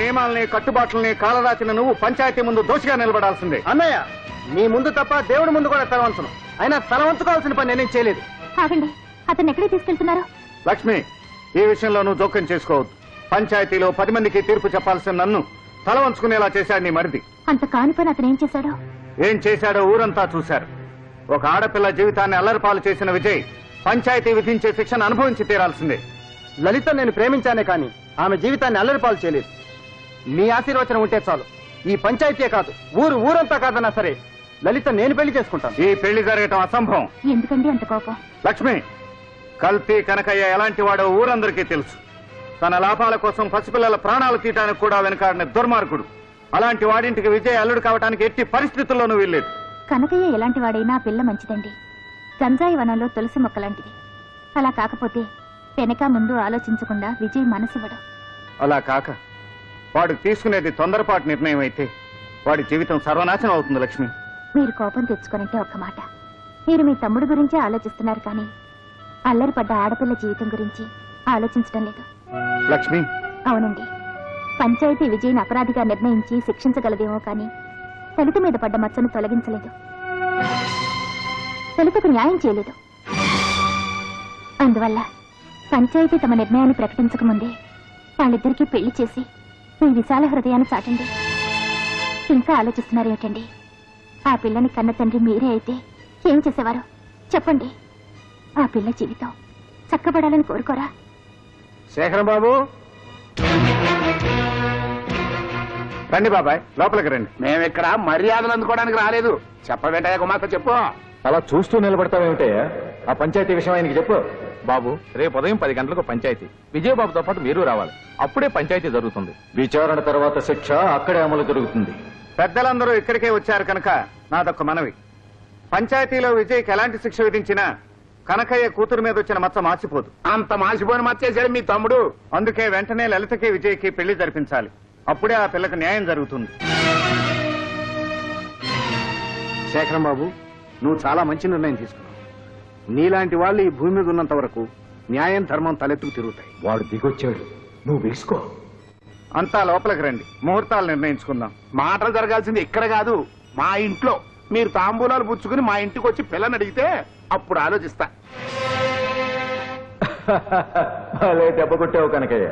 నియమాలని కట్టుబాట్లని కాలరాచిన నువ్వు పంచాయతీ ముందు దోషిగా నిలబడాల్సిందే. అన్నయ్య, మీ ముందు తప్ప దేవుడి ముందు కూడా తల వంచను. అయినా తల వంచుకోవాల్సిన పని నేనేం చేయలేదు. ఆగండి, అతన్ని ఎక్కడికి తీసుకెళ్తున్నారు? లక్ష్మి, ఈ విషయంలో నువ్వు జోక్యం చేసుకోవద్దు. పంచాయతీలో 10 మందికి తీర్పు చెప్పాల్సిన నన్ను తల వంచుకునేలా చేశాడు నీ మరిది. అంత కాని పని అతను ఏం చేశాడో? ఏం చేశాడో ఊరంతా చూశారు. ఒక ఆడపిల్ల జీవితాన్ని అల్లరిపాలు చేసిన విజయ్ పంచాయతీ విధించే శిక్షను అనుభవించి తీరాల్సిందే. లలిత నేను ప్రేమించానే కానీ ఆమె జీవితాన్ని అల్లరిపాలు చేయలేదు. మీ ఆశీర్వచనం ఉంటే చాలు. ఈ పంచాయతీయే కాదు, ఊరంతా కాదన్నా సరే లలిత నేను పెళ్లి చేసుకుంటాను. ఈ పెళ్లి జరగటం అసంభవం. ఎందుకండి అంత కోపం? లక్ష్మి, కల్తీ కనకయ్య ఎలాంటి వాడో ఊరందరికీ తెలుసు. తన లాభాల కోసం పసిపిల్లల ప్రాణాలు తీయటానికి కూడా వెనకాడిన దుర్మార్గుడు. అలాంటి వాడింటికి విజయ్ అల్లుడు కావడానికి ఎట్టి పరిస్థితుల్లోనూ వీల్లేదు. కనకయ్య ఎలాంటి వాడైనా పిల్ల మంచిదండి. గంజాయి వనంలో తులసి మొక్కలాంటిది. అలా కాకపోతే వెనక ముందు ఆలోచించకుండా విజయ్ మనసివ్వడం. అలా కాక వాడు తీసుకునేది తొందరపాటు నిర్ణయం అయితే వాడి జీవితం సర్వనాశనం అవుతుంది. లక్ష్మి, మీరు కోపం తెచ్చుకోనంటే ఒక్క మాట. మీరు మీ తమ్ముడు గురించే ఆలోచిస్తున్నారు కానీ అల్లరిపడ్డ ఆడపిల్ల జీవితం గురించి ఆలోచించడం లేదు. లక్ష్మి, అవునండి, పంచాయతీ విజయ్ని అపరాధిగా నిర్ణయించి శిక్షించగలదేమో కానీ లలిత మీద పడ్డ మచ్చను తొలగించలేదు. లలితకు న్యాయం చేయలేదు. అందువల్ల పంచాయతీ తమ నిర్ణయాన్ని ప్రకటించకముందే వాళ్ళిద్దరికీ పెళ్లి చేసి మీ విశాల హృదయాన్ని చాటండి. ఇంకా ఆలోచిస్తున్నారేమిటండి? ఆ పిల్లని కన్న తండ్రి మీరే అయితే ఏం చేసేవారు చెప్పండి? ఆ పిల్ల జీవితం చక్కబడాలని కోరుకోరా? శేఖరం బాబు, రండి బాబాయ్, లోపలికి రండి. మేమిక్కడ మర్యాదలు అందుకోవడానికి రాలేదు. చెప్పబెట్టయ్య కుమార్తె, చెప్పు. అలా చూస్తూ నిలబడతావేమిటయ్యా? ఆ పంచాయతీ విషయం ఆయనకి చెప్పు. బాబు, రేపు ఉదయం 10 గంటలకు పంచాయతీ. విజయబాబుతో పాటు మీరు రావాలి. అప్పుడే పంచాయతీ జరుగుతుంది. విచారణ తర్వాత శిక్ష అక్కడే అమలు జరుగుతుంది. పెద్దలందరూ ఇక్కడికే వచ్చారు కనుక నాదొక్క మనవి. పంచాయతీలో విజయ్కి ఎలాంటి శిక్ష విధించినా కనకయ్య కూతురు మీద వచ్చిన మచ్చ మార్చిపోదు. అంత మాసిపోయిన మర్చేశాడు మీ తమ్ముడు. అందుకే వెంటనే లలితకి విజయ్కి పెళ్లి జరిపించాలి. అప్పుడే ఆ పిల్లకి న్యాయం జరుగుతుంది. శేఖరం బాబు, నువ్వు చాలా మంచి నిర్ణయం తీసుకున్నావు. నీలాంటి వాళ్ళు ఈ భూమి మీద ఉన్నంత వరకు న్యాయం ధర్మం తలెత్తుకు తిరుగుతాయి. వాడు దిగొచ్చాడు, నువ్వు వేసుకో. అంతా లోపలికి రండి, ముహూర్తాలు నిర్ణయించుకుందాం. మాటలు జరగాల్సింది ఇక్కడ కాదు, మా ఇంట్లో. మీరు తాంబూలాలు పుచ్చుకుని మా ఇంటికి వచ్చి పిల్లని అడిగితే అప్పుడు ఆలోచిస్తా. దెబ్బ కొట్టావు కనకయ్య.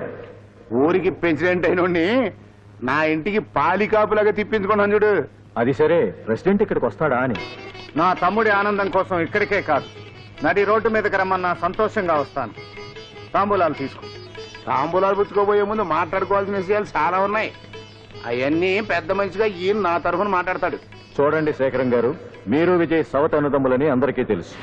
ఊరికి ప్రెసిడెంట్ అయినోడిని నా ఇంటికి పాలికాపులాగా తిప్పించుకున్నాను చూడు. అది సరే, ప్రెసిడెంట్ ఇక్కడికి వస్తాడా అని. నా తమ్ముడి ఆనందం కోసం ఇక్కడికే కాదు, నడి రోడ్డు మీదకి రమ్మన్నా సంతోషంగా వస్తాను. తాంబూలాలు తీసుకో. తాంబూలాలు పుచ్చుకోబోయే ముందు మాట్లాడుకోవాల్సిన విషయాలు చాలా ఉన్నాయి. అవన్నీ పెద్ద మనిషిగా ఈయన నా తరఫున మాట్లాడతాడు. చూడండి శేఖరం గారు, మీరు విజయ్ సవత అన్నదమ్ములని అందరికీ తెలుసు.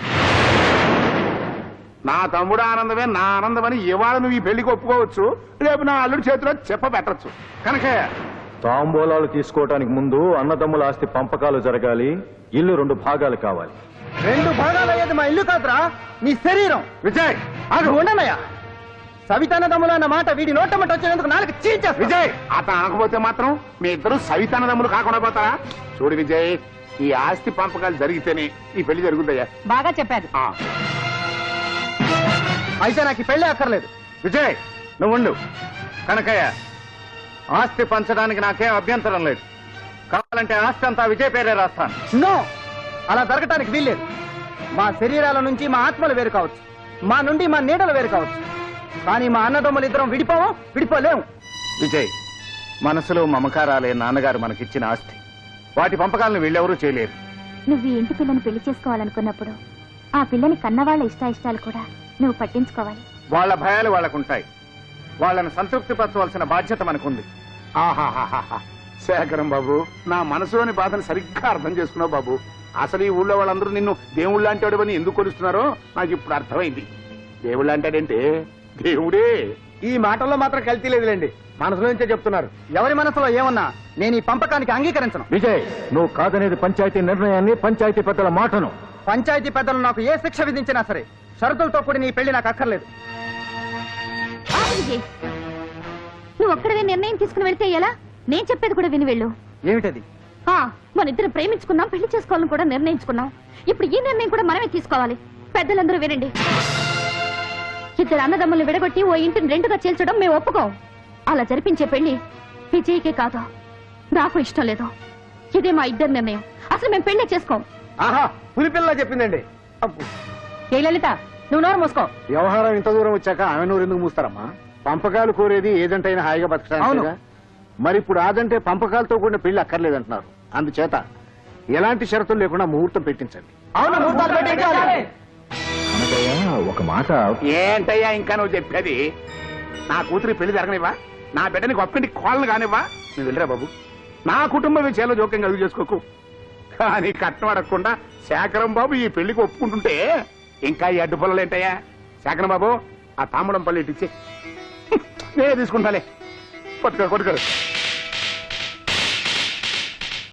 నా తమ్ముడు ఆనందమే నా ఆనందమని ఇవాళ నువ్వు ఈ పెళ్లికి ఒప్పుకోవచ్చు, రేపు నా అల్లుడి చేతిలో చెప్పబెట్టచ్చు. కనకయ్య, తాంబూలాలు తీసుకోవటానికి ముందు అన్నదమ్ముల ఆస్తి పంపకాలు జరగాలి. ఇల్లు 2 భాగాలు కావాలి. 2 భాగాలు అయ్యేది మా ఇల్లు కాదురా, నీ శరీరం. విజయ్ అది ఉండనయ్యా. సవితానదమ్ములు అన్న మాట వీడి నోటమ్మట వచ్చేందుకు నాలుగు చీల్చా. విజయ్, అతను అనకపోతే మాత్రం మీ ఇద్దరు సవితానదమ్ములు కాకుండా పోతారా? చూడు విజయ్, ఈ ఆస్తి పంపకాలు జరిగితేనే ఈ పెళ్లి జరుగుతాయా? బాగా చెప్పారు. అయితే నాకు ఈ పెళ్లి అక్కర్లేదు. విజయ్, నువ్వు ఉండు. కనకయ్య, ఆస్తి పంచడానికి నాకేం అభ్యంతరం లేదు. కావాలంటే ఆస్తి అంతా విజయ్ పేరే రాస్తాను. నో, అలా జరగటానికి వీల్లేదు. మా శరీరాల నుంచి మా ఆత్మలు వేరు కావచ్చు, మా నుండి మా నీడలు వేరు కావచ్చు, కానీ మా అన్నదమ్ములు ఇద్దరం విడిపోలేము. విజయ్, మనసులో మమకారాలే నాన్నగారు మనకిచ్చిన ఆస్తి. వాటి పంపకాలను వీళ్ళెవరూ చేయలేరు. నువ్వు ఈ ఇంటి పిల్లని పెళ్లి చేసుకోవాలనుకున్నప్పుడు ఆ పిల్లని కన్నవాళ్ల ఇష్టాయిష్టాలు కూడా నువ్వు పట్టించుకోవాలి. వాళ్ళ భయాలు వాళ్ళకుంటాయి. వాళ్ళని సంతృప్తిపరచవలసిన బాధ్యత మనకుంది. ఆహాహాహా, శేఖరం బాబు, నా మనసులోని బాధను సరిగ్గా అర్థం చేసుకున్నావు బాబు. అసలు ఈ ఊళ్ళో వాళ్ళందరూ నిన్ను దేవుళ్ళు అంటాడు అని ఎందుకు కొలుస్తున్నారో నాకు ఇప్పుడు అర్థమైంది. దేవుళ్ళు అంటాడంటే దేవుడే. ఈ మాటల్లో మాత్రం కల్తీ లేదులేండి, మనసులో నుంచే చెప్తున్నారు. ఎవరి మనసులో ఏమన్నా నేను ఈ పంపకానికి అంగీకరించను. విజయ్, నువ్వు కాదనేది పంచాయతీ నిర్ణయాన్ని, పంచాయతీ పెద్దల మాటను. పంచాయతీ పెద్దలు నాకు ఏ శిక్ష విధించినా సరే షరతులతో కూడిన ఈ పెళ్లి నాకు అక్కర్లేదు. నువ్వు ఒక్కడవే నిర్ణయం తీసుకుని వెళ్తే ఎలా? నేను చెప్పేది కూడా విని వెళ్ళు. ఏమిటది? మన ఇద్దరు ప్రేమించుకున్నాం, పెళ్లి చేసుకోవాలని కూడా నిర్ణయించుకున్నాం. ఇప్పుడు ఈ నిర్ణయం కూడా మనమే తీసుకోవాలి. పెద్దలందరూ వినండి. ఇద్దరు అన్నదమ్ముల్ని విడగొట్టి ఓ ఇంటిని 2గా చీల్చడం మేము ఒప్పుకోం. అలా జరిపించే పెళ్లి విజయ్కే కాదు నాకు ఇష్టం లేదు. ఇదే మా ఇద్దరి నిర్ణయం. అసలు మేము పెళ్లి చేసుకోం. ఆహా పులిపిల్ల చెప్పిందండి. ఏ లలిత, నువ్వు నోరు మూసుకో. వ్యవహారం ఇంత దూరం వచ్చాక ఆమె నూరు ఎందుకు మూస్తారమ్మా? పంపకాలు కోరేది ఏదంటైనా హాయిగా బతకడానికి. మరి ఇప్పుడు ఆదంటే పంపకాలతో కూడిన పెళ్లి అక్కర్లేదంటున్నారు. అందుచేత ఎలాంటి షరతులు లేకుండా ముహూర్తం పెట్టించండి. కనకయ్య ఒక మాట. ఏంటయ్యా ఇంకా నువ్వు చెప్పేది? నా కూతురి పెళ్లి జరగనివ్వా? నా బిడ్డని గొప్పంటి కోళ్ళను కానివ్వా? నువ్వు వెళ్ళరా బాబు. నా కుటుంబ విషయాల్లో జోక్యం కలుగు చేసుకోకు. కానీ కట్నం అడగకుండా శేఖరం బాబు ఈ పెళ్లికి ఒప్పుకుంటుంటే ఇంకా ఈ అడ్డు పొలలు ఏంటయ్యా? శేఖరం బాబు ఆ తాముడం పల్లి ఇచ్చి నేనే తీసుకుంటాలే. కొట్టుకోరు